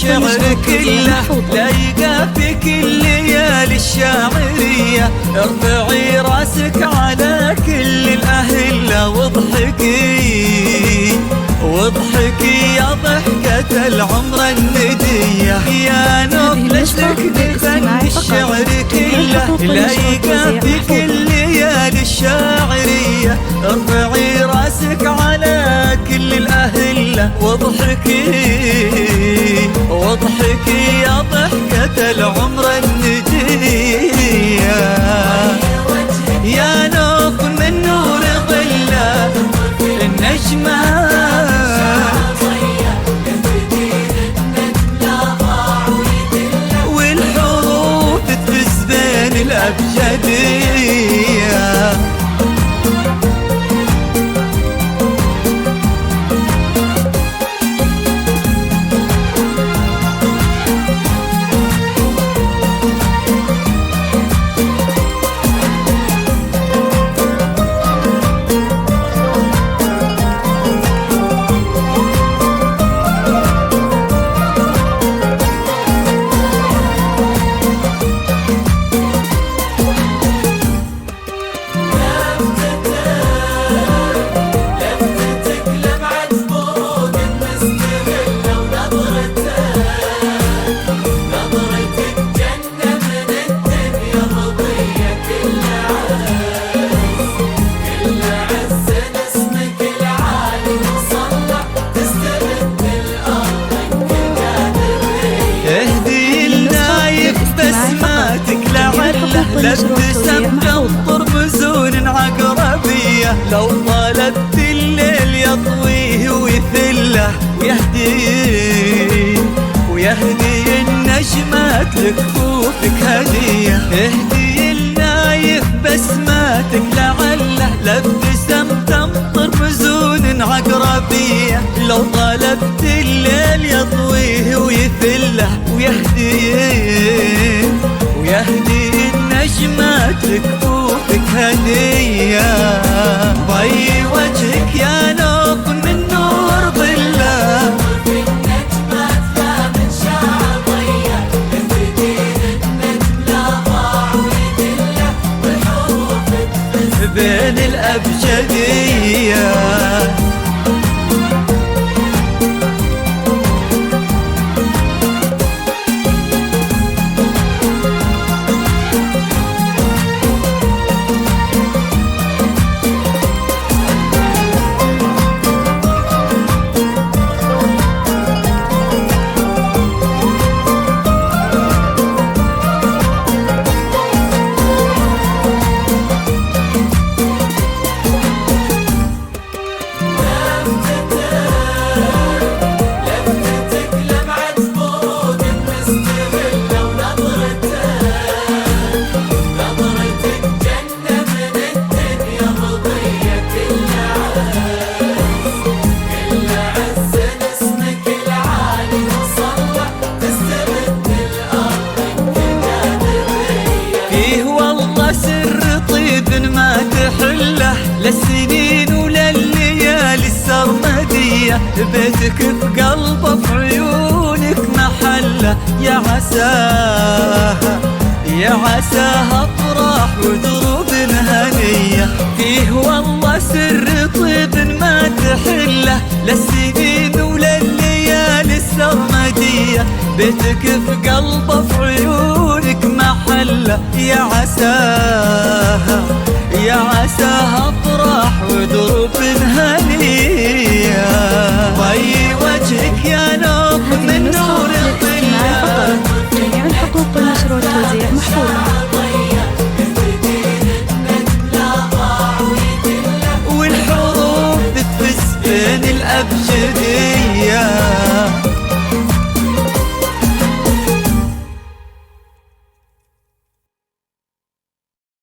الشعر كله لايقة في كل ليالي الشاعرية. ارفعي راسك على كل الأهلة واضحكي واضحكي يا ضحكة العمر الندية. يا نوف لك بفن الشعر كله لايقة في كل ليالي الشاعرية. ارفعي راسك على كل الأهلة واضحكي واضحكي يا ضحكة العمر الندية. يا نوف من نور ظله النجمات والحروف تفز بين الأبجدية. لابتسم تنطر بزون عقربية. لو طلبت الليل يطويه ويثله ويهدي النجمات لكفوفك هدية. اهدي النايف بسماتك لعله لابتسم تنطر بزون عقربية. لو طلبت الليل يطويه ويثله ويهدي النجمات لكفوفك هدية. ضي وجهك يا نوف من نور ظله النجمات لا من شعر ضيه. الجديد النجم لا ضاع ويدله والحروف تفز بين الأبجدية. ما تحله للسنين ولليالي السرمدية. بيتك في قلبه في عيونك محله. يا عساها افراح ودروب هنية. فيه والله سر طيب ما تحله للسنين ولليالي السرمدية. بيتك في قلبه في عيونك محله. يا عساها افراح ودروب هنية. ضي وجهك يا